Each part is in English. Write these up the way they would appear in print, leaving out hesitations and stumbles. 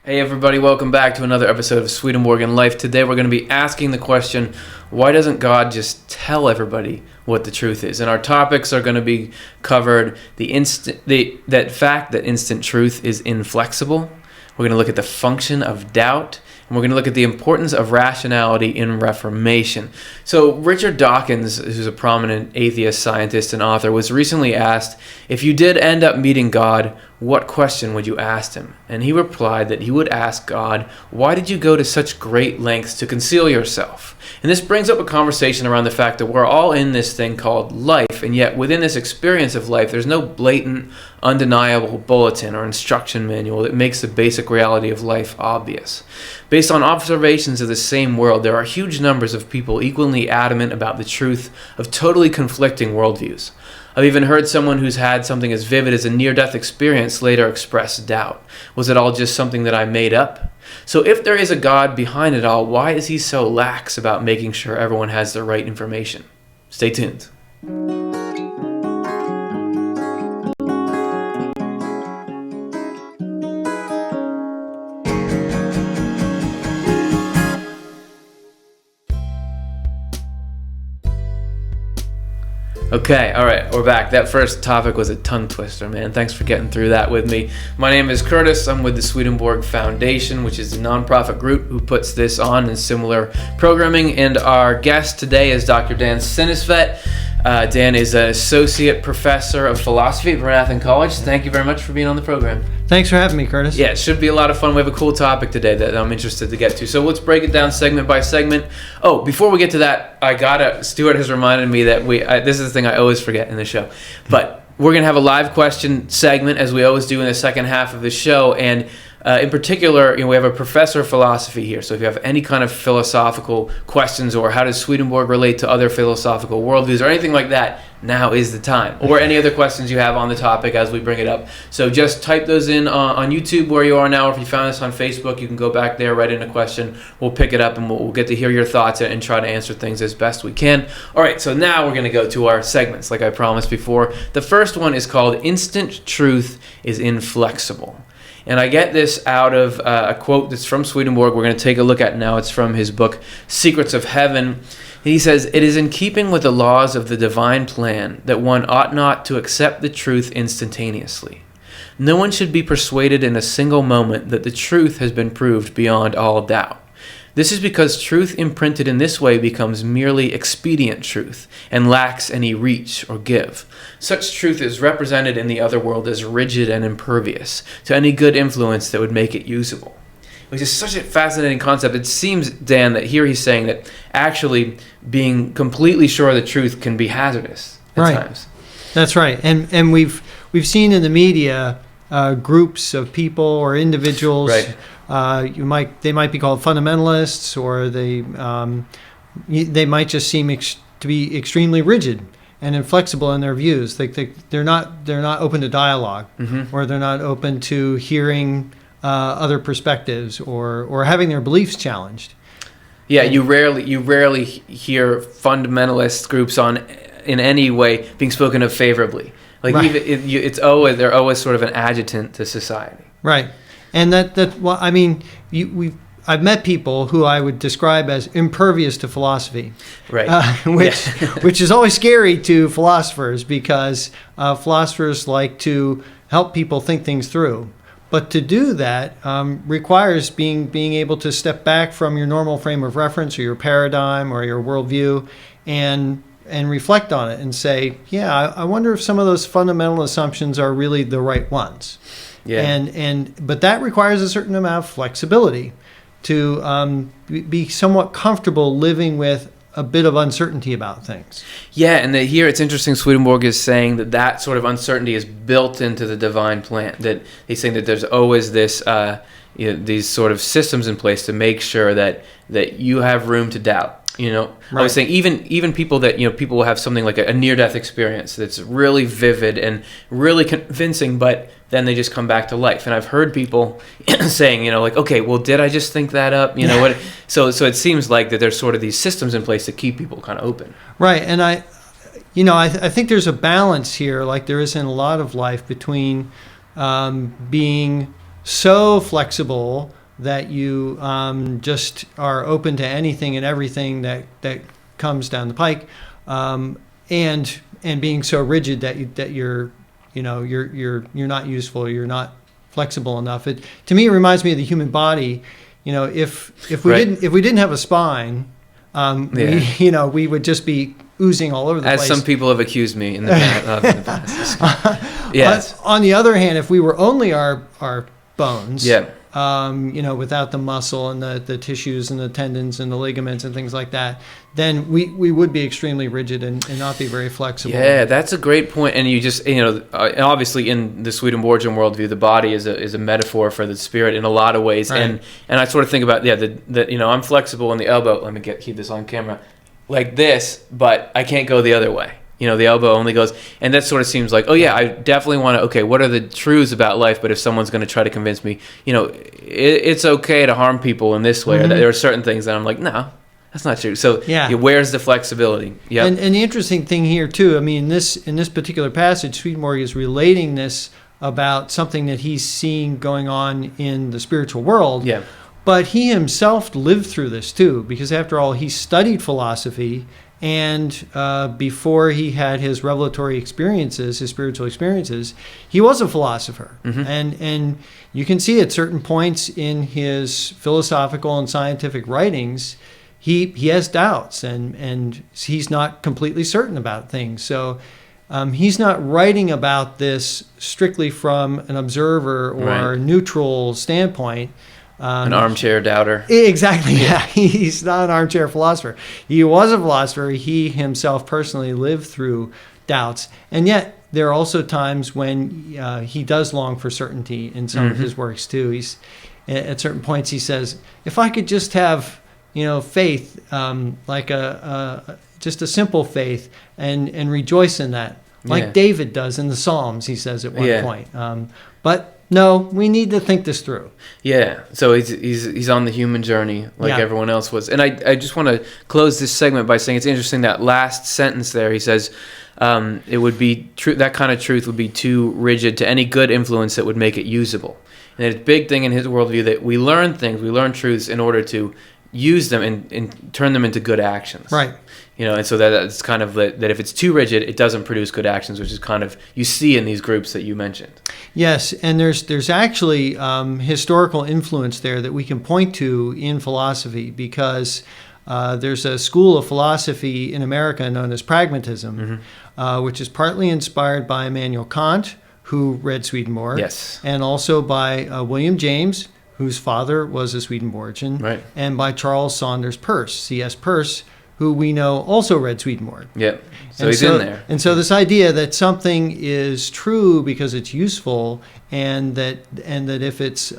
Hey everybody, welcome back to another episode of Swedenborg in Life. Today we're going to be asking the question, why doesn't God just tell everybody what the truth is? And our topics are going to be covered that fact that instant truth is inflexible. We're going to look at the function of doubt, and we're going to look at the importance of rationality in Reformation. So Richard Dawkins, who's a prominent atheist scientist and author, was recently asked, if you did end up meeting God, what question would you ask him? And he replied that he would ask God, why did you go to such great lengths to conceal yourself? And this brings up a conversation around the fact that we're all in this thing called life, and yet within this experience of life, there's no blatant, undeniable bulletin or instruction manual that makes the basic reality of life obvious. Based on observations of the same world, there are huge numbers of people equally adamant about the truth of totally conflicting worldviews. I've even heard someone who's had something as vivid as a near-death experience later express doubt. Was it all just something that I made up? So if there is a God behind it all, why is he so lax about making sure everyone has the right information? Stay tuned. Okay, all right, we're back. That first topic was a tongue twister, man. Thanks for getting through that with me. My name is Curtis. I'm with the Swedenborg Foundation, which is a nonprofit group who puts this on and similar programming. And our guest today is Dr. Dan Synnestvedt. Dan is an associate professor of philosophy at Rationality College. Thank you very much for being on the program. Thanks for having me, Curtis. Yeah, it should be a lot of fun. We have a cool topic today that I'm interested to get to. So let's break it down segment by segment. Oh, before we get to that, Stuart has reminded me that this is the thing I always forget in the show. But we're going to have a live question segment, as we always do in the second half of the show. And in particular, we have a professor of philosophy here. So if you have any kind of philosophical questions, or how does Swedenborg relate to other philosophical worldviews, or anything like that, now is the time. Or any other questions you have on the topic as we bring it up. So just type those in on YouTube where you are now. Or if you found this on Facebook, you can go back there, write in a question. We'll pick it up, and we'll get to hear your thoughts and try to answer things as best we can. All right, so now we're going to go to our segments, like I promised before. The first one is called Instant Truth is Inflexible. And I get this out of a quote that's from Swedenborg. We're going to take a look at now. It's from his book, Secrets of Heaven. He says, "It is in keeping with the laws of the divine plan that one ought not to accept the truth instantaneously. No one should be persuaded in a single moment that the truth has been proved beyond all doubt. This is because truth imprinted in this way becomes merely expedient truth and lacks any reach or give. Such truth is represented in the other world as rigid and impervious to any good influence that would make it usable." Which is such a fascinating concept. It seems, Dan, that here he's saying that actually being completely sure of the truth can be hazardous at times. That's right. And we've seen in the media groups of people or individuals. Right. They might be called fundamentalists, or they might just seem to be extremely rigid and inflexible in their views. They're not open to dialogue, or they're not open to hearing other perspectives or having their beliefs challenged. Yeah, you rarely hear fundamentalist groups in any way being spoken of favorably. Like right. They're always sort of an adjutant to society. Right. And I've met people who I would describe as impervious to philosophy, right? Which is always scary to philosophers, because philosophers like to help people think things through. But to do that requires being able to step back from your normal frame of reference, or your paradigm, or your worldview, and reflect on it and say, yeah, I wonder if some of those fundamental assumptions are really the right ones. Yeah. But that requires a certain amount of flexibility to be somewhat comfortable living with a bit of uncertainty about things. Yeah, and here it's interesting. Swedenborg is saying that sort of uncertainty is built into the divine plan. That he's saying that there's always this, these sort of systems in place to make sure that you have room to doubt. Right. I was saying even people that people will have something like a near-death experience that's really vivid and really convincing, but then they just come back to life. And I've heard people saying, okay, well, did I just think that up? What? So it seems like that there's sort of these systems in place to keep people kind of open. Right, and I think there's a balance here, like there is in a lot of life, between being so flexible that you just are open to anything and everything that comes down the pike, and being so rigid that you're not useful, you're not flexible enough. To me, it reminds me of the human body. If we didn't have a spine, we would just be oozing all over the place. As some people have accused me in the past. Yes. On the other hand, if we were only our bones, yeah. Without the muscle and the tissues and the tendons and the ligaments and things like that, then we would be extremely rigid and not be very flexible. Yeah, that's a great point. And you just, obviously in the Swedenborgian worldview, the body is a metaphor for the spirit in a lot of ways. Right. And I sort of think about, I'm flexible in the elbow. Let me keep this on camera. Like this, but I can't go the other way. The elbow only goes, and that sort of seems like, I definitely want to, okay, what are the truths about life? But if someone's going to try to convince me, it's okay to harm people in this way, or that there are certain things that I'm like, no, that's not true. So where's the flexibility? Yeah. And the interesting thing here too, I mean, in this particular passage, Swedenborg is relating this about something that he's seeing going on in the spiritual world. Yeah. But he himself lived through this too, because after all, he studied philosophy. And before he had his revelatory experiences, his spiritual experiences, he was a philosopher. Mm-hmm. And you can see at certain points in his philosophical and scientific writings, he has doubts and he's not completely certain about things. So he's not writing about this strictly from an observer or neutral standpoint. An armchair doubter. Exactly. Yeah. He's not an armchair philosopher. He was a philosopher. He himself personally lived through doubts. And yet there are also times when he does long for certainty in some of his works too. He's at certain points he says, if I could just have, faith, like just a simple faith and rejoice in that, like David does in the Psalms, he says at one point. But no, we need to think this through. Yeah. So he's on the human journey like everyone else was. And I just want to close this segment by saying it's interesting that last sentence there. He says it would be that kind of truth would be too rigid to any good influence that would make it usable. And it's a big thing in his worldview that we learn truths in order to use them and turn them into good actions. Right. And so that's kind of that if it's too rigid, it doesn't produce good actions, which is kind of you see in these groups that you mentioned. Yes, and there's actually historical influence there that we can point to in philosophy because there's a school of philosophy in America known as pragmatism, which is partly inspired by Immanuel Kant, who read Swedenborg, and also by William James, whose father was a Swedenborgian, and by Charles Saunders Peirce, C.S. Peirce, who we know also read Swedenborg. Yeah, so he's in there. And so this idea that something is true because it's useful, and that if it's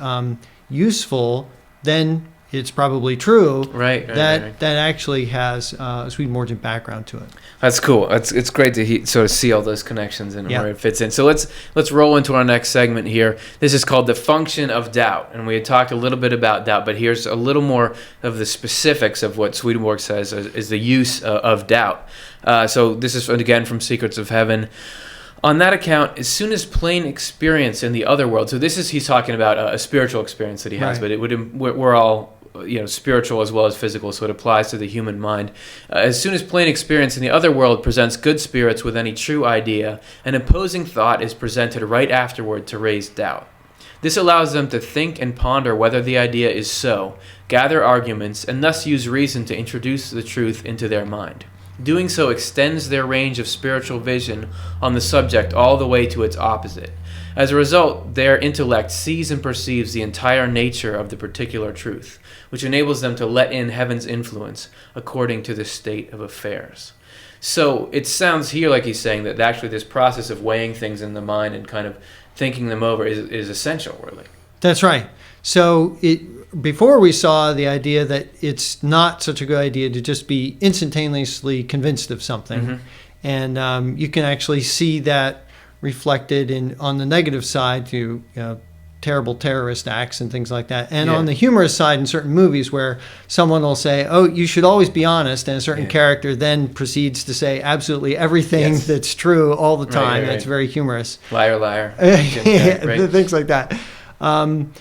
useful, then it's probably true. Right. That actually has a Swedenborgian background to it. That's cool. It's great to sort of see all those connections and where it fits in. So let's roll into our next segment here. This is called the function of doubt, and we had talked a little bit about doubt, but here's a little more of the specifics of what Swedenborg says is the use of doubt. So this is again from Secrets of Heaven. On that account, as soon as plain experience in the other world, so he's talking about a spiritual experience that he has, but we're all spiritual as well as physical, so it applies to the human mind. As soon as plain experience in the other world presents good spirits with any true idea, an opposing thought is presented right afterward to raise doubt. This allows them to think and ponder whether the idea is so, gather arguments, and thus use reason to introduce the truth into their mind. Doing so extends their range of spiritual vision on the subject all the way to its opposite. As a result, their intellect sees and perceives the entire nature of the particular truth, which enables them to let in heaven's influence according to the state of affairs. So it sounds here like he's saying that actually this process of weighing things in the mind and kind of thinking them over is essential, really. That's right. So before we saw the idea that it's not such a good idea to just be instantaneously convinced of something. And you can actually see that reflected on the negative side to terrible terrorist acts and things like that. And on the humorous side in certain movies where someone will say, oh, you should always be honest, and a certain character then proceeds to say absolutely everything that's true all the time. Right. It's very humorous. Liar, liar. Things like that. But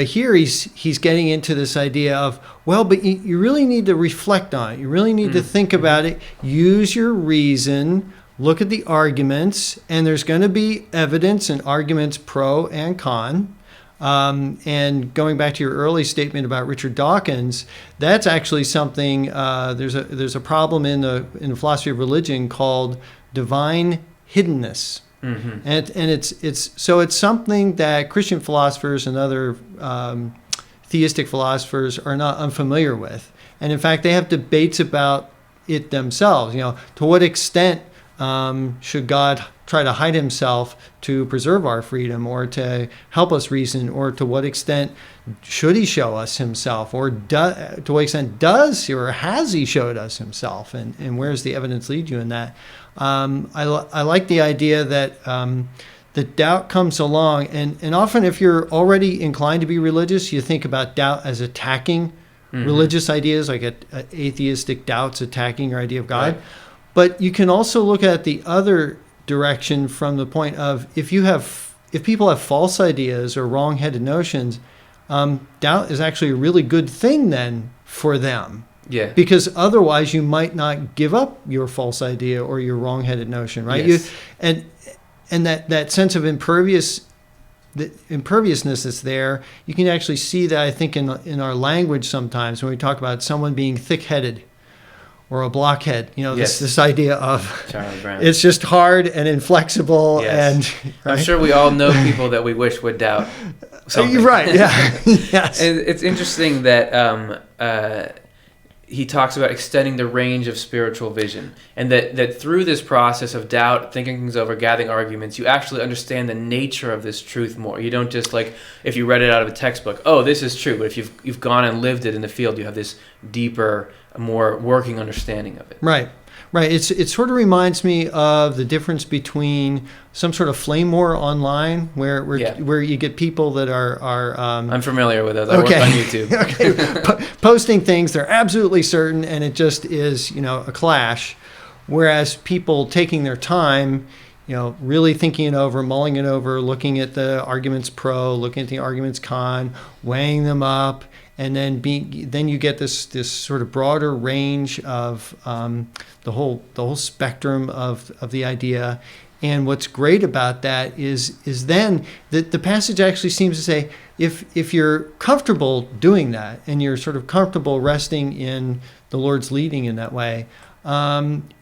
here he's getting into this idea of, well, but you really need to reflect on it. You really need to think about it. Use your reason. Look at the arguments, and there's going to be evidence and arguments pro and con. And going back to your early statement about Richard Dawkins, that's actually something. There's a problem in the philosophy of religion called divine hiddenness, and it's something that Christian philosophers and other theistic philosophers are not unfamiliar with, and in fact they have debates about it themselves. To what extent should God try to hide himself to preserve our freedom or to help us reason, or to what extent should he show us himself, or to what extent does or has he showed us himself, and where does the evidence lead you in that? I like the idea that the doubt comes along, and often if you're already inclined to be religious, you think about doubt as attacking religious ideas, like atheistic doubts attacking your idea of God. Right. But you can also look at the other direction from the point of, if people have false ideas or wrong-headed notions, doubt is actually a really good thing then for them. Yeah. Because otherwise you might not give up your false idea or your wrong-headed notion, right? Yes. And that sense of imperviousness that's there, you can actually see that, I think, in our language sometimes when we talk about someone being thick-headed or a blockhead, yes. this idea of Charlie Brown. It's just hard and inflexible. Yes. And right? I'm sure we all know people that we wish would doubt something. Right, yeah. Yes. And it's interesting that he talks about extending the range of spiritual vision, and that through this process of doubt, thinking things over, gathering arguments, you actually understand the nature of this truth more. You don't just, like, if you read it out of a textbook, oh, this is true, but if you've gone and lived it in the field, you have this deeper, more working understanding of it. Right. It sort of reminds me of the difference between some sort of flame war online, where you get people that are I'm familiar with those. I work on YouTube. Posting things they're absolutely certain, and it just is a clash. Whereas people taking their time, really thinking it over, mulling it over, looking at the arguments pro, looking at the arguments con, weighing them up. And then you get this sort of broader range of the whole spectrum of the idea. And what's great about that is then that the passage actually seems to say, if you're comfortable doing that and you're sort of comfortable resting in the Lord's leading in that way,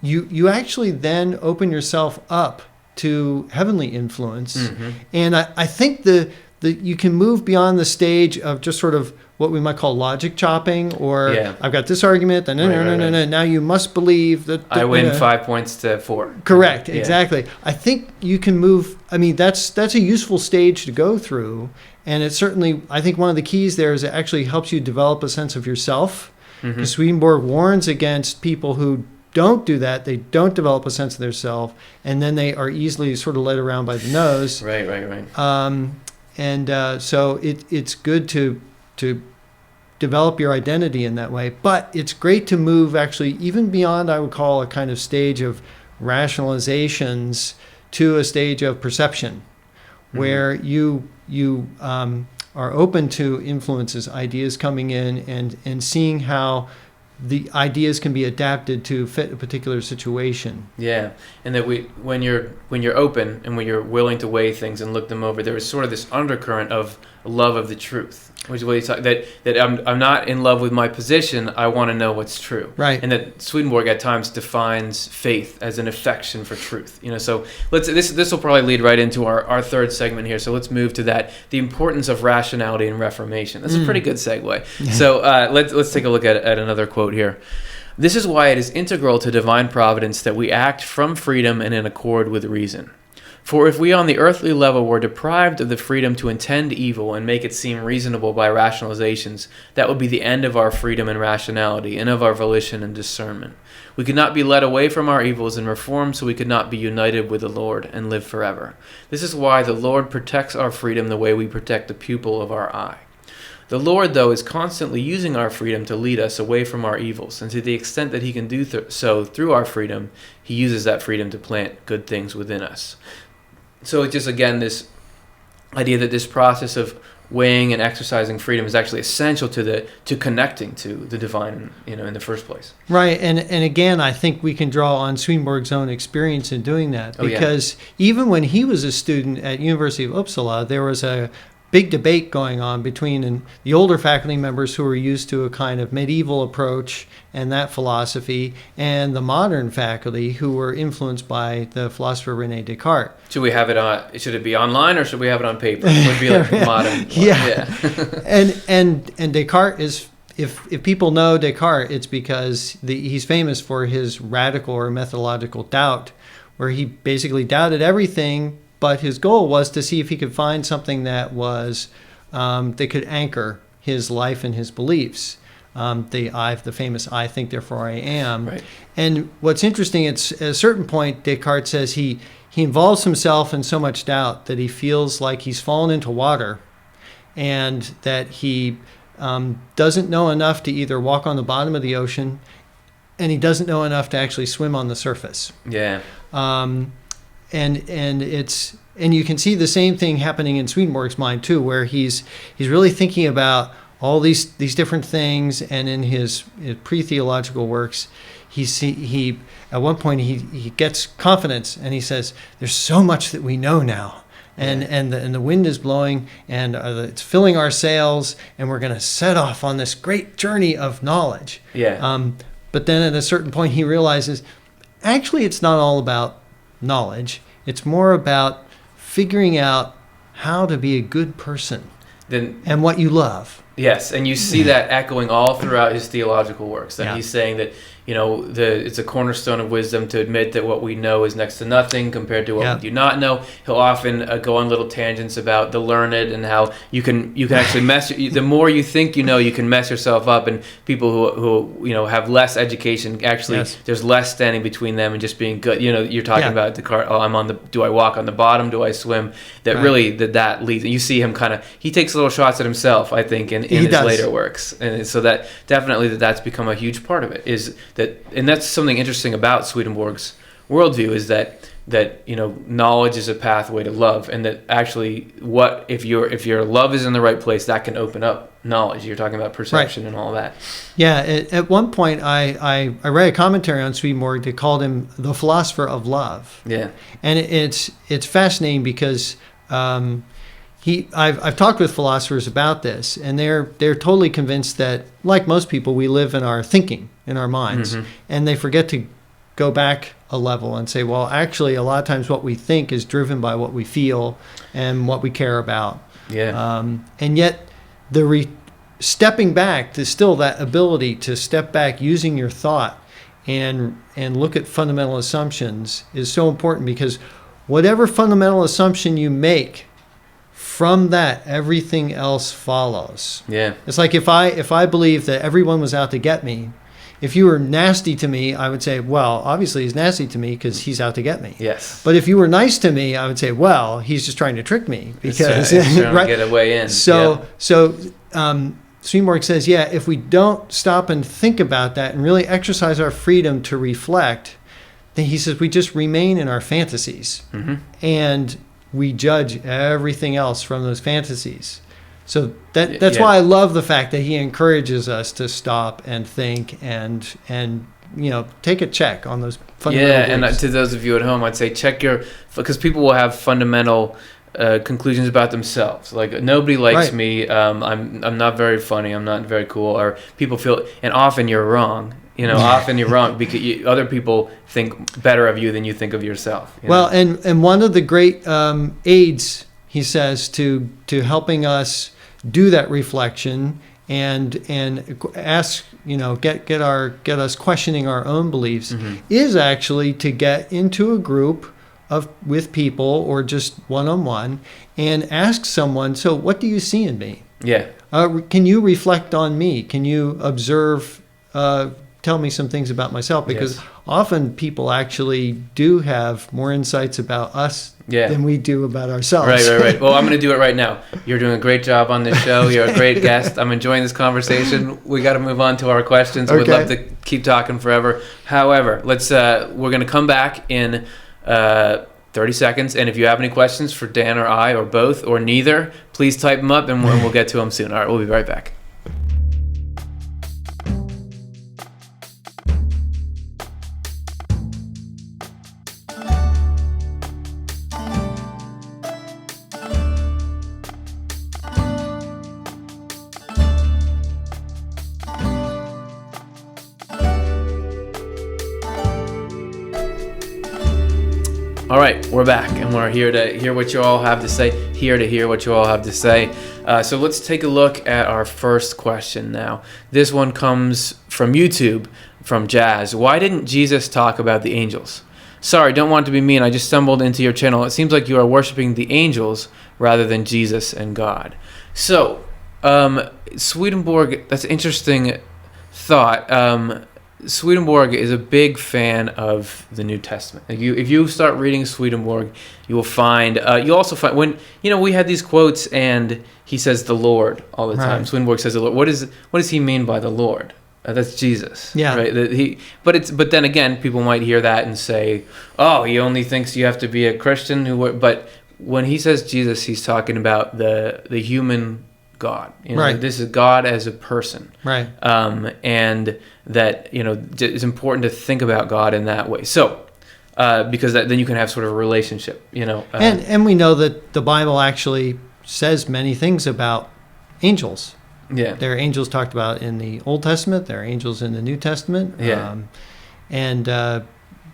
you actually then open yourself up to heavenly influence. Mm-hmm. And I think that you can move beyond the stage of just sort of what we might call logic chopping, or I've got this argument, and no. Now you must believe that I win 5 points to 4. Correct, exactly. I think you can move. I mean, that's a useful stage to go through, and it's certainly, I think, one of the keys there is it actually helps you develop a sense of yourself. Mm-hmm. Swedenborg warns against people who don't do that. They don't develop a sense of their self, and then they are easily sort of led around by the nose. Right. So it's good to develop your identity in that way. But it's great to move actually even beyond, I would call, a kind of stage of rationalizations to a stage of perception, where you are open to influences, ideas coming in, and seeing how the ideas can be adapted to fit a particular situation. Yeah, and that when you're open and when you're willing to weigh things and look them over, there is sort of this undercurrent of love of the truth, which is what he's talking, that I'm not in love with my position. I want to know what's true. Right. And that Swedenborg at times defines faith as an affection for truth. So this will probably lead right into our third segment here. So let's move to that, the importance of rationality and Reformation. That's a pretty good segue. Yeah. So let's take a look at another quote here. This is why it is integral to divine providence that we act from freedom and in accord with reason. For if we on the earthly level were deprived of the freedom to intend evil and make it seem reasonable by rationalizations, that would be the end of our freedom and rationality and of our volition and discernment. We could not be led away from our evils and reformed, so we could not be united with the Lord and live forever. This is why the Lord protects our freedom the way we protect the pupil of our eye. The Lord, though, is constantly using our freedom to lead us away from our evils, and to the extent that he can do so through our freedom, he uses that freedom to plant good things within us. So it's just, again, this idea that this process of weighing and exercising freedom is actually essential to connecting to the divine, in the first place. Right, and again, I think we can draw on Swedenborg's own experience in doing that, because even when he was a student at University of Uppsala, there was a big debate going on between the older faculty members who were used to a kind of medieval approach and that philosophy, and the modern faculty who were influenced by the philosopher René Descartes. Should we have it on? Should it be online or should we have it on paper? It would be like modern. Yeah. and Descartes is, if people know Descartes, it's because he's famous for his radical or methodological doubt, where he basically doubted everything. But his goal was to see if he could find something that was that could anchor his life and his beliefs. The famous "I think, therefore I am." Right. And what's interesting, it's at a certain point, Descartes says he involves himself in so much doubt that he feels like he's fallen into water, and that he doesn't know enough to either walk on the bottom of the ocean, and he doesn't know enough to actually swim on the surface. Yeah. And you can see the same thing happening in Swedenborg's mind too, where he's really thinking about all these different things, and in his pre-theological works, he at one point he gets confidence and he says, "There's so much that we know now." And the wind is blowing, and it's filling our sails, and we're going to set off on this great journey of knowledge. Yeah. But then at a certain point, he realizes, actually, it's not all about knowledge. It's more about figuring out how to be a good person and what you love. Yes, and you see that echoing all throughout his theological works. And he's saying that, it's a cornerstone of wisdom to admit that what we know is next to nothing compared to what we do not know. He'll often go on little tangents about the learned and how you can actually the more you think you can mess yourself up, and people who have less education, actually there's less standing between them and just being good. You're talking about Descartes, do I walk on the bottom, do I swim? That really that leads. You see him he takes little shots at himself, I think, in his later works. And so that definitely that's become a huge part of it, and that's something interesting about Swedenborg's worldview, is that knowledge is a pathway to love, and that actually if your love is in the right place, that can open up knowledge. You're talking about perception and all that. Yeah, at one point I read a commentary on Swedenborg that called him the philosopher of love. Yeah, and it's fascinating because I've talked with philosophers about this, and they're totally convinced that, like most people, we live in our thinking, in our minds, and they forget to go back a level and say, well, actually, a lot of times what we think is driven by what we feel and what we care about. Yeah. And yet, stepping back, there's still that ability to step back using your thought and look at fundamental assumptions is so important, because whatever fundamental assumption you make, from that, everything else follows. Yeah. It's like if I believe that everyone was out to get me, if you were nasty to me, I would say, well, obviously he's nasty to me because he's out to get me. Yes. But if you were nice to me, I would say, well, he's just trying to trick me because he's trying to get a way in. So Swedenborg says, if we don't stop and think about that and really exercise our freedom to reflect, then he says we just remain in our fantasies. And we judge everything else from those fantasies. So that's why I love the fact that he encourages us to stop and think and take a check on those fundamental beliefs. And to those of you at home, I'd say because people will have fundamental conclusions about themselves, like nobody likes me, I'm not very funny, I'm not very cool, or people feel, and often you're wrong. Often you're wrong because other people think better of you than you think of yourself. Well, and one of the great aids, he says, to helping us do that reflection and ask, get us questioning our own beliefs, is actually to get into a group with people or just one-on-one and ask someone, so what do you see in me? Yeah. Can you reflect on me? Can you observe? Tell me some things about myself, because often people actually do have more insights about us than we do about ourselves. Right. Well, I'm going to do it right now. You're doing a great job on this show. You're a great guest. I'm enjoying this conversation. We got to move on to our questions. Okay. We'd love to keep talking forever. However, we're going to come back in 30 30 seconds. And if you have any questions for Dan or I or both or neither, please type them up and we'll get to them soon. All right, we'll be right back. All right, we're back, and we're here to hear what you all have to say. So let's take a look at our first question now. This one comes from YouTube, from Jazz. Why didn't Jesus talk about the angels? Sorry, don't want to be mean. I just stumbled into your channel. It seems like you are worshiping the angels rather than Jesus and God. So, Swedenborg, that's an interesting thought. Swedenborg is a big fan of the New Testament. If you start reading Swedenborg, you will find. You also find when we had these quotes, and he says the Lord all the time. Right. Swedenborg says the Lord. What does he mean by the Lord? That's Jesus. Yeah. Right. But then again, people might hear that and say, oh, he only thinks you have to be a Christian. But when he says Jesus, he's talking about the human God. Right. This is God as a person. Right. And that it's important to think about God in that way. So because then you can have sort of a relationship. And we know that the Bible actually says many things about angels. Yeah. There are angels talked about in the Old Testament. There are angels in the New Testament. Yeah. And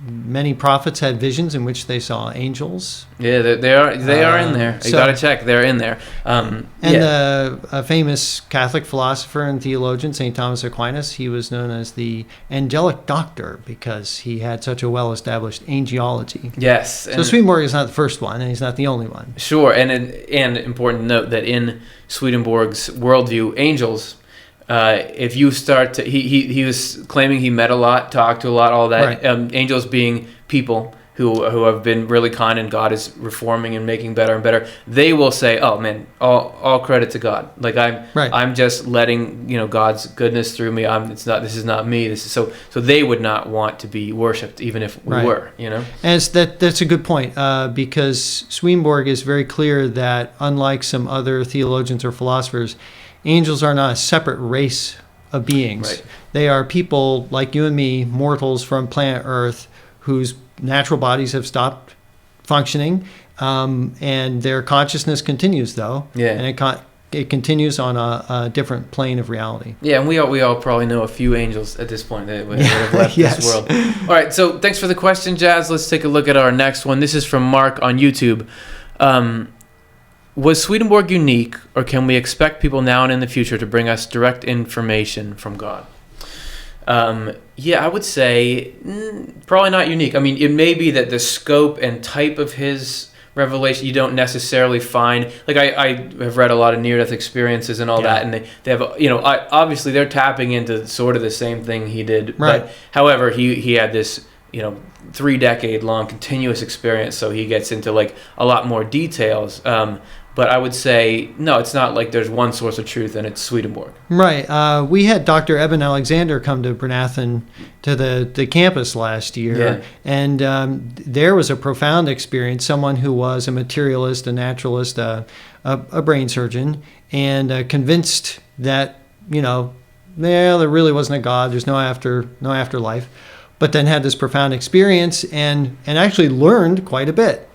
many prophets had visions in which they saw angels. Yeah, they are in there. You got to check. They're in there. A famous Catholic philosopher and theologian, St. Thomas Aquinas, he was known as the angelic doctor because he had such a well-established angelology. Yes. So Swedenborg is not the first one, and he's not the only one. Sure, and important to note that in Swedenborg's worldview, angels, if you start to, he was claiming he met a lot, talked to a lot, all that. Right. Angels being people who have been really kind, and God is reforming and making better and better. They will say, "Oh man, all credit to God. Like I'm just letting God's goodness through me. This is not me. This is so they would not want to be worshipped, even if we were. And that's a good point because Swedenborg is very clear that unlike some other theologians or philosophers, angels are not a separate race of beings. Right. They are people like you and me, mortals from planet Earth, whose natural bodies have stopped functioning, and their consciousness continues, though. Yeah. And it continues on a different plane of reality. Yeah, and we all probably know a few angels at this point that have left this world. All right, so thanks for the question, Jazz. Let's take a look at our next one. This is from Mark on YouTube. Was Swedenborg unique, or can we expect people now and in the future to bring us direct information from God? I would say probably not unique. I mean, it may be that the scope and type of his revelation you don't necessarily find. Like I have read a lot of near-death experiences and all that, and they have obviously they're tapping into sort of the same thing he did. Right. But however, he had this 3-decade-long continuous experience, so he gets into like a lot more details. But I would say, no, it's not like there's one source of truth and it's Swedenborg. Right. We had Dr. Eben Alexander come to Bernathen to the campus last year. Yeah. And there was a profound experience. Someone who was a materialist, a naturalist, a brain surgeon, and convinced that, there really wasn't a God. There's no afterlife. But then had this profound experience and actually learned quite a bit.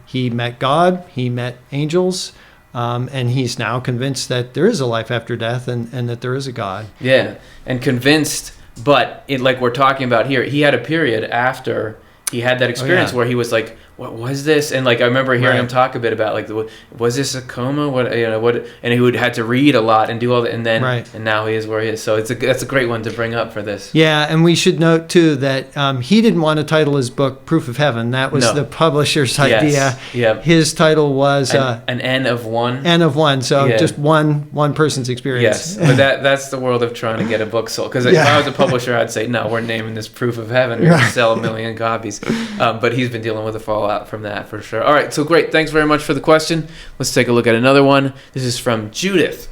He met God, he met angels, and he's now convinced that there is a life after death and that there is a God. Yeah, and convinced, but like we're talking about here, he had a period after he had that experience where he was like, what was this? And like I remember hearing him talk a bit about like, was this a coma? What, and he would had to read a lot and do all that, and then and now he is where he is. So that's a great one to bring up for this. Yeah, and we should note too that he didn't want to title his book "Proof of Heaven." That was the publisher's idea. Yep. His title was an N of one. N of one. So just one person's experience. Yes, but that's the world of trying to get a book sold. Because if I was a publisher, I'd say no, we're naming this "Proof of Heaven." We're going to sell 1 million copies. But he's been dealing with the fallout from that for sure. All right, so great. Thanks very much for the question. Let's take a look at another one. This is from Judith.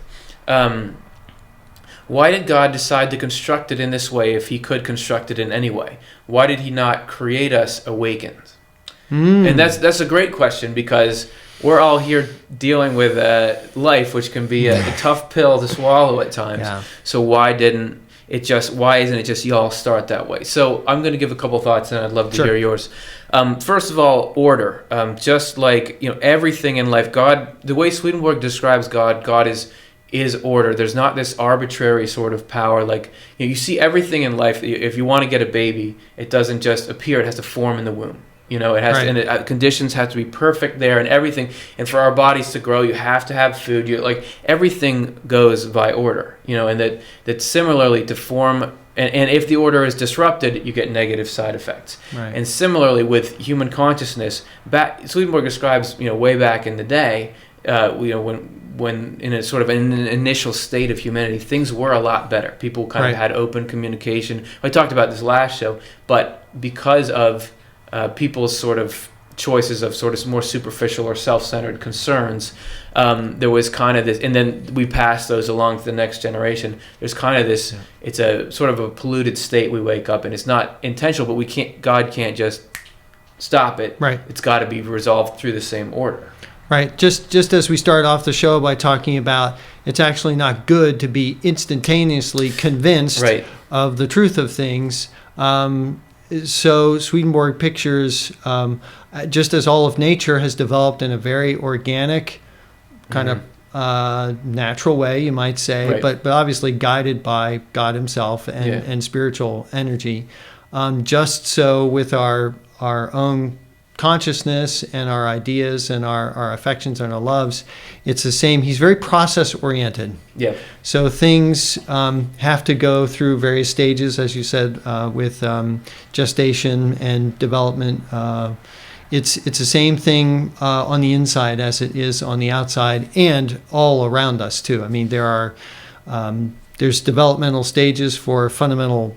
Why did God decide to construct it in this way if he could construct it in any way? Why did he not create us awakened? And that's a great question, because we're all here dealing with life, which can be a tough pill to swallow at times. Yeah. So why isn't it just y'all start that way? So I'm going to give a couple thoughts, and I'd love to hear yours. First of all, order. Just like everything in life, God, the way Swedenborg describes God is order. There's not this arbitrary sort of power. Like you see everything in life. If you want to get a baby, it doesn't just appear; it has to form in the womb. It has to, and conditions have to be perfect there, and everything. And for our bodies to grow, you have to have food. Everything goes by order. And that similarly to form, and if the order is disrupted, you get negative side effects. Right. And similarly with human consciousness, Swedenborg describes way back in the day, when in a sort of an initial state of humanity, things were a lot better. People kind of had open communication. I talked about this last show, but because of people's sort of choices of sort of more superficial or self-centered concerns, there was kind of this, and then we pass those along to the next generation. There's kind of this, it's a sort of a polluted state we wake up in. It's not intentional, but God can't just stop it. Right. It's got to be resolved through the same order. Right. Just as we start off the show by talking about it's actually not good to be instantaneously convinced of the truth of things. So Swedenborg pictures, just as all of nature has developed in a very organic, kind of natural way, you might say, but obviously guided by God himself and spiritual energy. Just so with our own consciousness and our ideas and our affections and our loves, it's the same. He's very process oriented. Yeah. So things have to go through various stages, as you said, with gestation and development. It's the same thing on the inside as it is on the outside, and all around us too. I mean, there's developmental stages for fundamental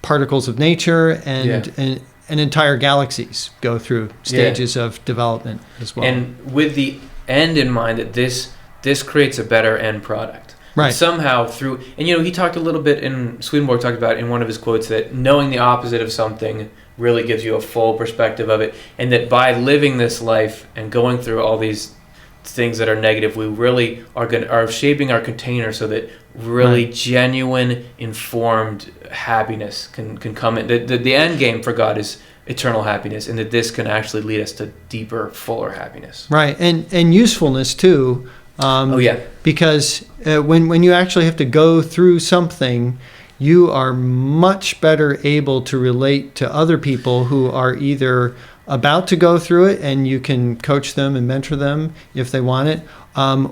particles of nature, and entire galaxies go through stages of development as well. And with the end in mind, that this creates a better end product. Right. And somehow through, and he talked a little bit Swedenborg talked about in one of his quotes that knowing the opposite of something really gives you a full perspective of it, and that by living this life and going through all these things that are negative, we really are shaping our container so that really genuine, informed happiness can come in. The end game for God is eternal happiness, and that this can actually lead us to deeper, fuller happiness. Right, and usefulness too. Because when you actually have to go through something, you are much better able to relate to other people who are either about to go through it, and you can coach them and mentor them if they want it,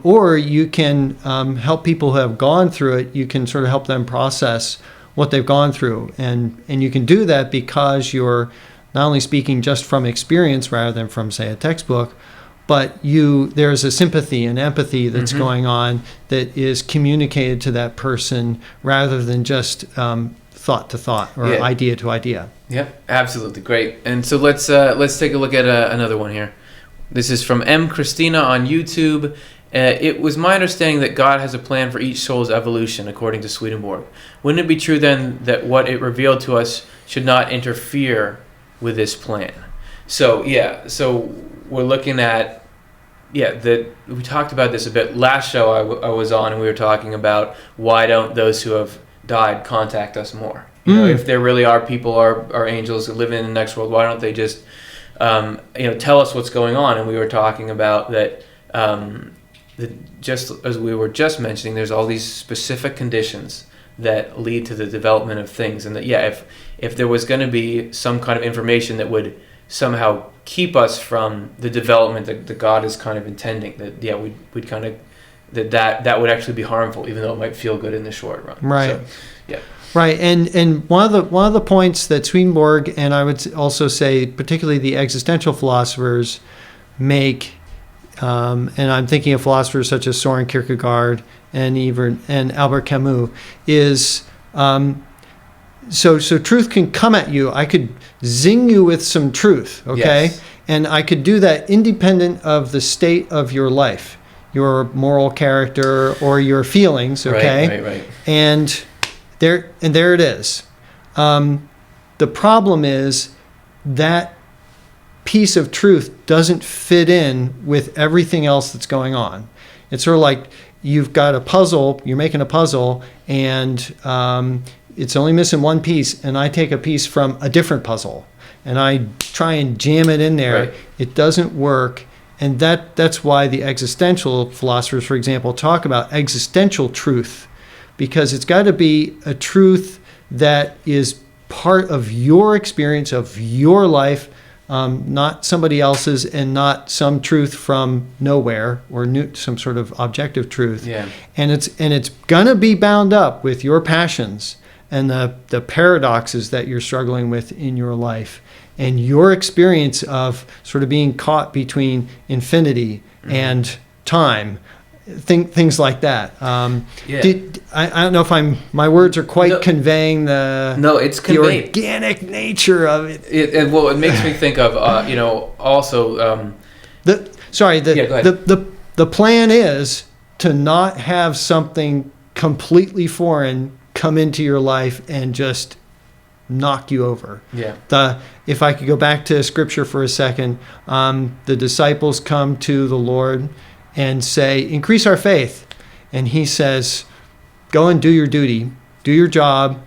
or you can help people who have gone through it. You can sort of help them process what they've gone through, and you can do that because you're not only speaking just from experience rather than from, say, a textbook, but there's a sympathy and empathy that's going on that is communicated to that person rather than just thought to thought or idea to idea. Yep, absolutely great. And so let's take a look at another one here. This is from M. Christina on YouTube. It was my understanding that God has a plan for each soul's evolution, according to Swedenborg. Wouldn't it be true then that what it revealed to us should not interfere with this plan? So we're looking at that we talked about this a bit last show I was on, and we were talking about why don't those who have died contact us more. If there really are people, are angels living in the next world, why don't they just tell us what's going on? And we were talking about that just as we were just mentioning, there's all these specific conditions that lead to the development of things, and that if there was going to be some kind of information that would somehow keep us from the development that God is kind of intending, we'd kind of that would actually be harmful, even though it might feel good in the short run. Right. So, Right, and one of the points that Swedenborg, and I would also say particularly the existential philosophers make, and I'm thinking of philosophers such as Soren Kierkegaard and Albert Camus, is so truth can come at you. I could zing you with some truth, okay? Yes. And I could do that independent of the state of your life, your moral character, or your feelings, okay? Right. And there it is. The problem is that piece of truth doesn't fit in with everything else that's going on. It's sort of like you've got a puzzle, you're making a puzzle, and it's only missing one piece, and I take a piece from a different puzzle, and I try and jam it in there. Right. It doesn't work, and that's why the existential philosophers, for example, talk about existential truth, because it's got to be a truth that is part of your experience of your life, not somebody else's, and not some truth from nowhere or some sort of objective truth. Yeah. And it's gonna be bound up with your passions and the paradoxes that you're struggling with in your life, and your experience of sort of being caught between infinity and time. Things like that. I don't know if my words are quite conveying it's conveyed. The organic nature of it. It makes me think of also go ahead. The plan is to not have something completely foreign come into your life and just knock you over. Yeah. If I could go back to Scripture for a second, the disciples come to the Lord and say, increase our faith. And he says, go and do your duty, do your job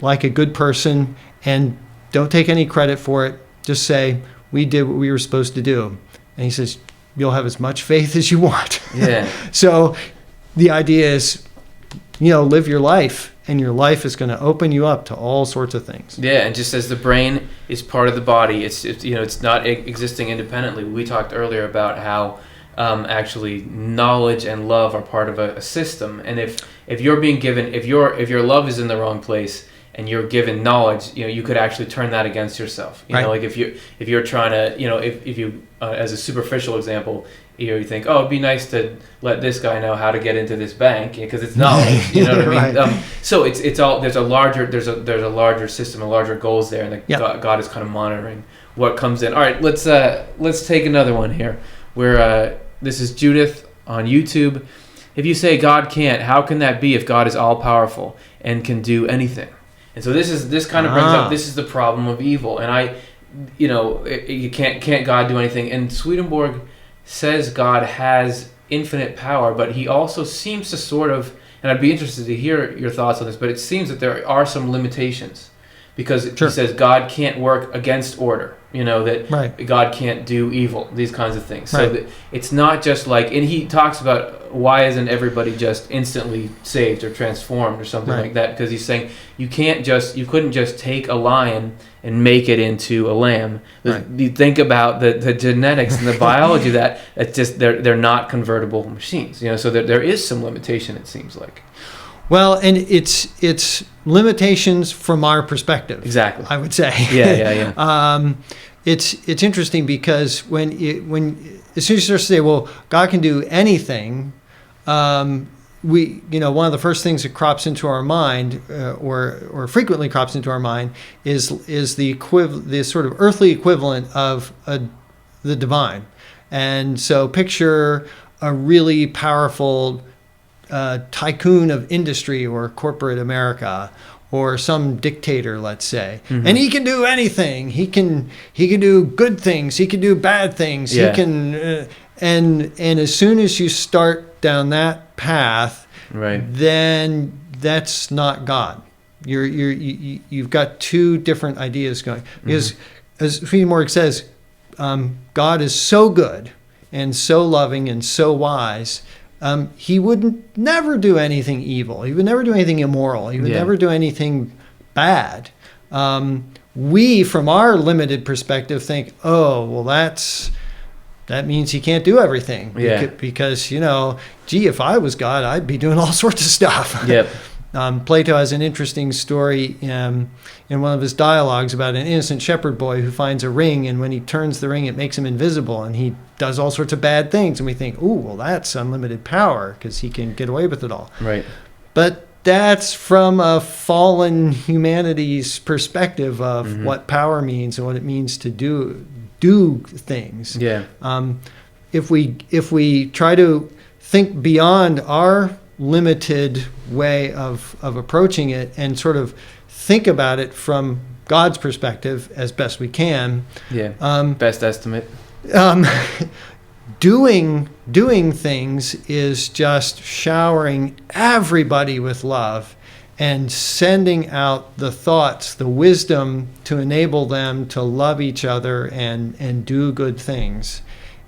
like a good person, and don't take any credit for it. Just say, we did what we were supposed to do. And he says, you'll have as much faith as you want. Yeah. So the idea is, live your life, and your life is going to open you up to all sorts of things. Yeah, and just as the brain is part of the body, it's not existing independently. We talked earlier about how actually knowledge and love are part of a system, and if you're being given, if your love is in the wrong place and you're given knowledge, you could actually turn that against yourself. Like if you're trying to, if you as a superficial example, you think, oh, it'd be nice to let this guy know how to get into this bank because it's knowledge. You know what I mean? Right. So it's all there's a larger system, a larger goals there, and God is kind of monitoring what comes in. All right, let's take another one here. Where this is Judith on YouTube. If you say God can't, how can that be if God is all powerful and can do anything? And so this kind of brings up, this is the problem of evil. And you can't God do anything? And Swedenborg says God has infinite power, but he also seems to sort of, and I'd be interested to hear your thoughts on this, but it seems that there are some limitations, because he says God can't work against order, that God can't do evil, these kinds of things. So that it's not just like, and he talks about why isn't everybody just instantly saved or transformed or something like that, because he's saying you couldn't just take a lion and make it into a lamb. You think about the genetics and the biology that it's just they're not convertible machines, so that there is some limitation, it seems like. Well, and it's limitations from our perspective. Exactly. I would say. Yeah. It's interesting because when as soon as you start to say, well, God can do anything, we one of the first things that crops into our mind, or frequently crops into our mind, is the sort of earthly equivalent of the divine, and so picture a really powerful tycoon of industry or corporate America, or some dictator, let's say, and he can do anything. He can do good things. He can do bad things. Yeah. He can, and as soon as you start down that path, then that's not God. You've got two different ideas going. Because as Swedenborg says, God is so good and so loving and so wise. He would never do anything evil. He would never do anything immoral. He would never do anything bad. We, from our limited perspective, think, oh, well, that means he can't do everything. Yeah. Because, if I was God, I'd be doing all sorts of stuff. Yep. Plato has an interesting story in one of his dialogues about an innocent shepherd boy who finds a ring, and when he turns the ring, it makes him invisible, and he does all sorts of bad things. And we think, ooh, well, that's unlimited power because he can get away with it all. Right. But that's from a fallen humanity's perspective of what power means and what it means to do things. Yeah. If we try to think beyond our limited way of approaching it and sort of think about it from God's perspective as best we can. Yeah. Best estimate. Doing things is just showering everybody with love and sending out the thoughts, the wisdom to enable them to love each other and do good things.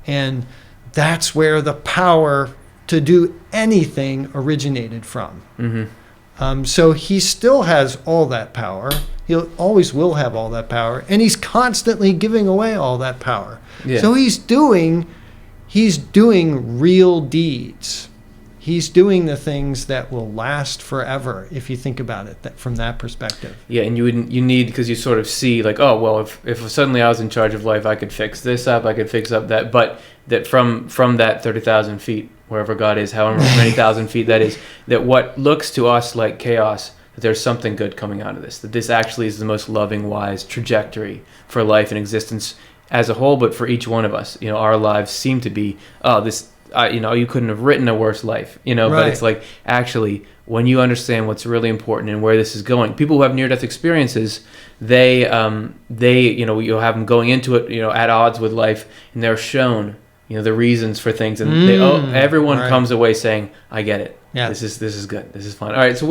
And that's where the power to do anything originated from. Mm-hmm. So he still has all that power. He always will have all that power. And he's constantly giving away all that power. Yeah. So he's doing real deeds. He's doing the things that will last forever, if you think about it from that perspective. Yeah, and you need, because you sort of see like, oh, well, if suddenly I was in charge of life, I could fix this up, I could fix up that, but that from that 30,000 feet, wherever God is, however many thousand feet that is, that what looks to us like chaos, that there's something good coming out of this, that this actually is the most loving, wise trajectory for life and existence as a whole, but for each one of us. Our lives seem to be, you couldn't have written a worse life, Right. But it's like, actually, when you understand what's really important and where this is going, people who have near-death experiences, they you'll have them going into it, at odds with life, and they're shown, the reasons for things, and everyone right. comes away saying, I get it. Yeah. This is good. This is fun. All right, so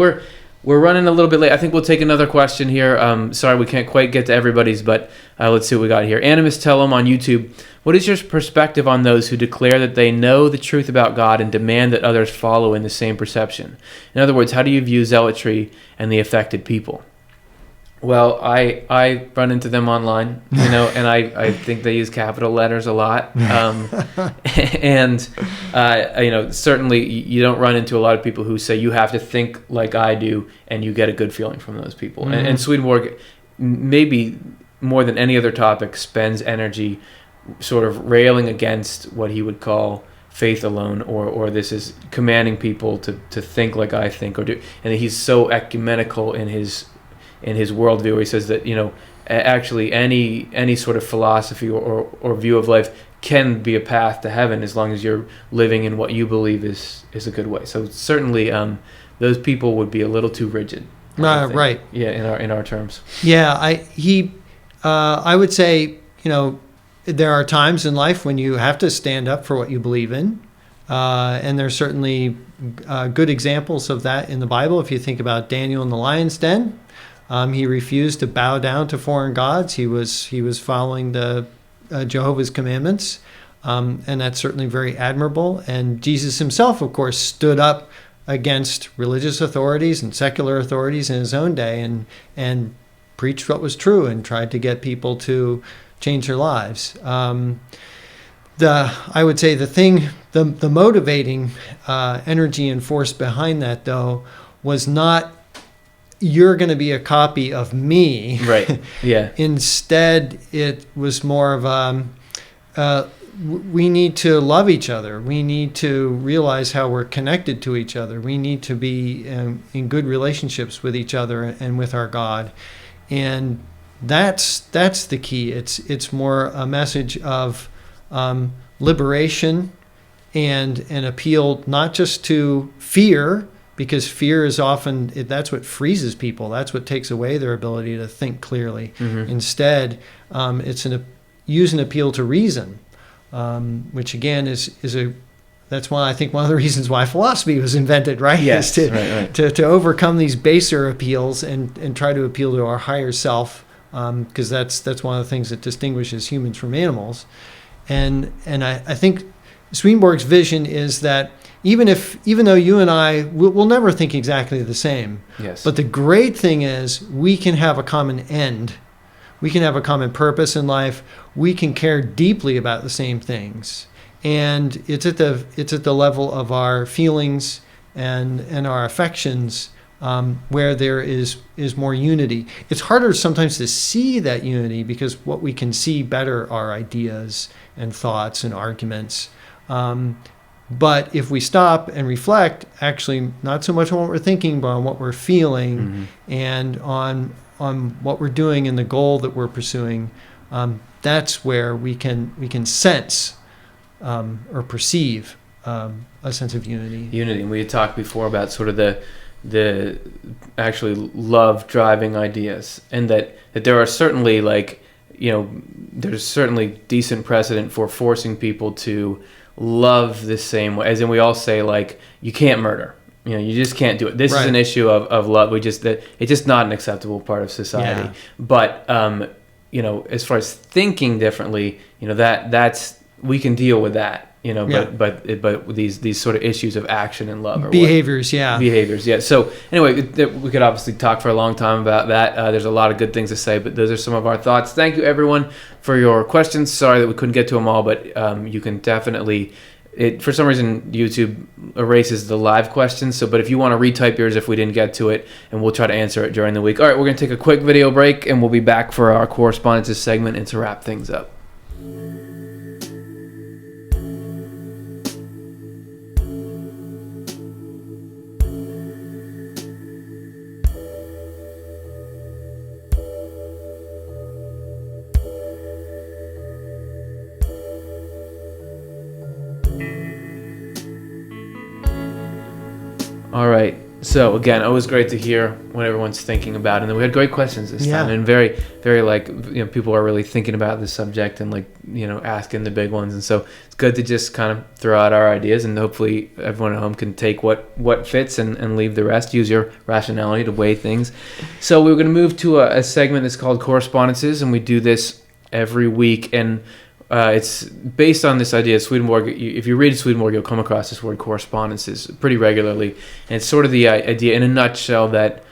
we're running a little bit late. I think we'll take another question here. Sorry, we can't quite get to everybody's, but let's see what we got here. Animus Tellum on YouTube. What is your perspective on those who declare that they know the truth about God and demand that others follow in the same perception? In other words, how do you view zealotry and the affected people? Well, I run into them online, and I think they use capital letters a lot. And certainly you don't run into a lot of people who say you have to think like I do, and you get a good feeling from those people. Mm-hmm. And Swedenborg, maybe more than any other topic, spends energy sort of railing against what he would call faith alone, or this is commanding people to think like I think or do. And he's so ecumenical in his worldview, where he says that actually any sort of philosophy or view of life can be a path to heaven as long as you're living in what you believe is a good way. So certainly those people would be a little too rigid. Right. Yeah, in our terms. Yeah, I would say there are times in life when you have to stand up for what you believe in, and there's certainly good examples of that in the Bible. If you think about Daniel in the lion's den. He refused to bow down to foreign gods. He was following the Jehovah's commandments, and that's certainly very admirable. And Jesus himself, of course, stood up against religious authorities and secular authorities in his own day and preached what was true and tried to get people to change their lives. I would say the motivating energy and force behind that, though, was not you're going to be a copy of me. Right. Yeah. Instead, it was more of we need to love each other. We need to realize how we're connected to each other. We need to be in good relationships with each other and with our God. And that's the key. It's more a message of liberation and an appeal not just to fear, because fear is often, that's what freezes people. That's what takes away their ability to think clearly. Mm-hmm. Instead, it's use an appeal to reason, which again that's why I think one of the reasons why philosophy was invented, right? Yes, is to overcome these baser appeals and try to appeal to our higher self, because that's one of the things that distinguishes humans from animals. And I think Swedenborg's vision is that even though you and I will never think exactly the same, yes. But the great thing is we can have a common end. We can have a common purpose in life. We can care deeply about the same things. And it's at the level of our feelings and our affections where there is more unity. It's harder sometimes to see that unity because what we can see better are ideas and thoughts and arguments. But if we stop and reflect, actually not so much on what we're thinking, but on what we're feeling, mm-hmm. and on what we're doing and the goal that we're pursuing, that's where we can sense or perceive a sense of unity. Unity, and we had talked before about sort of the the actually love driving ideas, and that there are certainly there's certainly decent precedent for forcing people to love the same way. As in, we all say you can't murder. You just can't do it. This is an issue of love. It's just not an acceptable part of society. Yeah. But as far as thinking differently, that's we can deal with that. But these sort of issues of action and love, or behaviors, behaviors. So anyway, we could obviously talk for a long time about that. There's a lot of good things to say, but those are some of our thoughts. Thank you, everyone, for your questions. Sorry that we couldn't get to them all, but you can definitely. For some reason, YouTube erases the live questions. But if you want to retype yours if we didn't get to it, and we'll try to answer it during the week. All right, we're going to take a quick video break, and we'll be back for our correspondences segment and to wrap things up. All right. So again, always great to hear what everyone's thinking about, and then we had great questions this time, and very, very people are really thinking about this subject and asking the big ones, and so it's good to just kind of throw out our ideas, and hopefully everyone at home can take what fits and leave the rest. Use your rationality to weigh things. So we're going to move to a segment that's called Correspondences, and we do this every week, and it's based on this idea of Swedenborg. If you read Swedenborg, you'll come across this word correspondences pretty regularly. And it's sort of the idea in a nutshell that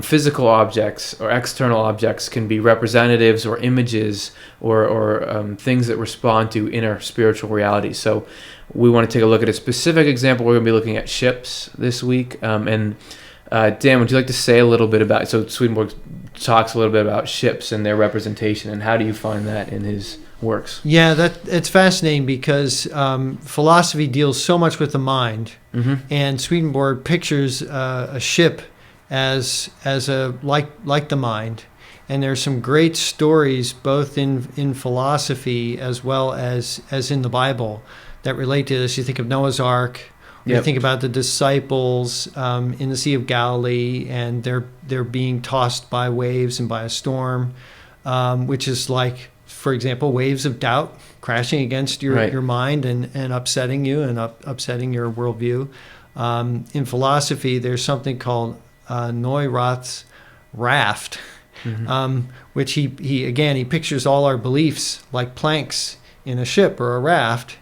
physical objects or external objects can be representatives or images or things that respond to inner spiritual reality. So we want to take a look at a specific example. We're going to be looking at ships this week. Dan, would you like to say a little bit about, so Swedenborg talks a little bit about ships and their representation, and how do you find that in his works? Yeah, it's fascinating because philosophy deals so much with the mind, and Swedenborg pictures a ship as a like the mind, and there's some great stories both in philosophy as well as in the Bible that relate to this. You think of Noah's Ark. You think about the disciples in the Sea of Galilee, and they're being tossed by waves and by a storm, which is like, for example, waves of doubt crashing against your mind and upsetting you and upsetting your worldview. In philosophy, there's something called Neurath's raft, which he pictures all our beliefs like planks in a ship or a raft.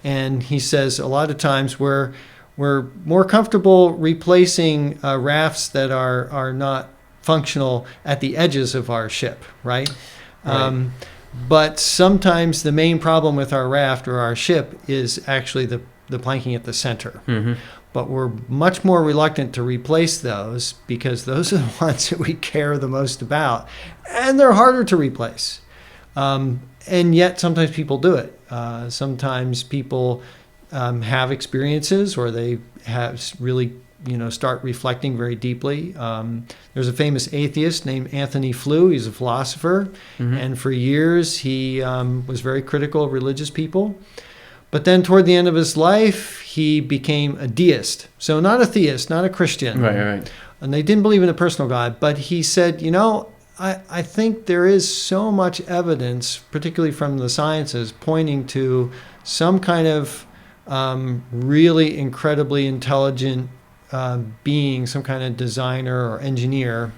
And he says a lot of times we're more comfortable replacing rafts that are not functional at the edges of our ship, right? But sometimes the main problem with our raft or our ship is actually the planking at the center. But we're much more reluctant to replace those because those are the ones that we care the most about, and they're harder to replace. And yet sometimes people do it. Sometimes people have experiences, or they have really start reflecting very deeply. There's a famous atheist named Anthony Flew. He's a philosopher, and for years he was very critical of religious people. But then toward the end of his life, he became a deist. So not a theist, not a Christian. Right. And they didn't believe in a personal God. But he said, I think there is so much evidence, particularly from the sciences, pointing to some kind of really incredibly intelligent being, some kind of designer or engineer,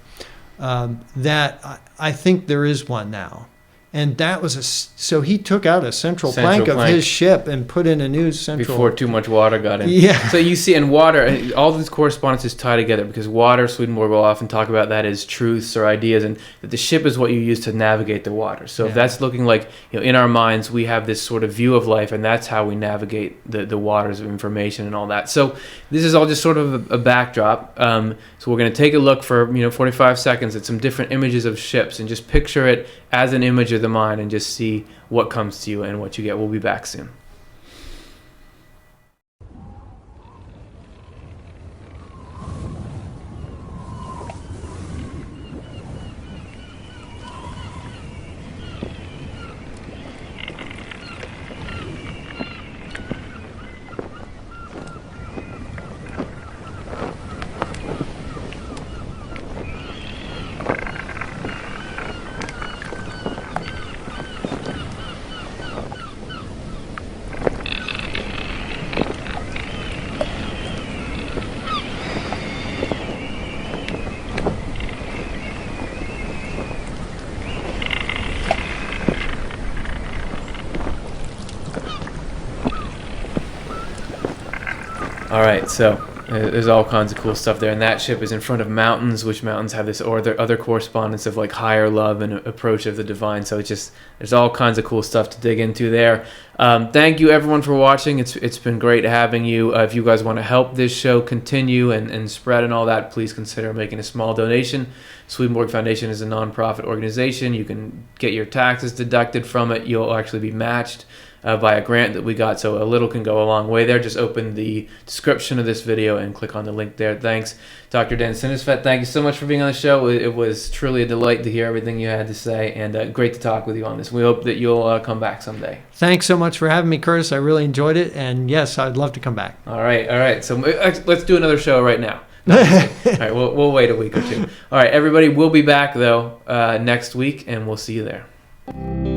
that I think there is one now. And that was so he took out a central plank of his ship and put in a new central. Before too much water got in. Yeah. So you see, in water, all these correspondences tie together because water, Swedenborg will often talk about that as truths or ideas, and that the ship is what you use to navigate the water. So if that's looking like, in our minds, we have this sort of view of life, and that's how we navigate the waters of information and all that. So this is all just sort of a backdrop. So we're going to take a look for 45 seconds at some different images of ships, and just picture it as an image of the mind and just see what comes to you and what you get. We'll be back soon. All right, so there's all kinds of cool stuff there, and that ship is in front of mountains, which mountains have this or their other correspondence of like higher love and approach of the divine. So it's just there's all kinds of cool stuff to dig into there. Thank you everyone for watching. It's been great having you. If you guys want to help this show continue and spread and all that, please consider making a small donation. Swedenborg Foundation is a nonprofit organization. You can get your taxes deducted from it. You'll actually be matched by a grant that we got, so a little can go a long way there. Just open the description of this video and click on the link there. Thanks, Dr. Dan Synnestvedt. Thank you so much for being on the show. It was truly a delight to hear everything you had to say, and great to talk with you on this. We hope that you'll come back someday. Thanks so much for having me, Curtis. I really enjoyed it, and yes, I'd love to come back. All right. So let's do another show right now. All right, we'll wait a week or two. All right, everybody, we'll be back, though, next week, and we'll see you there.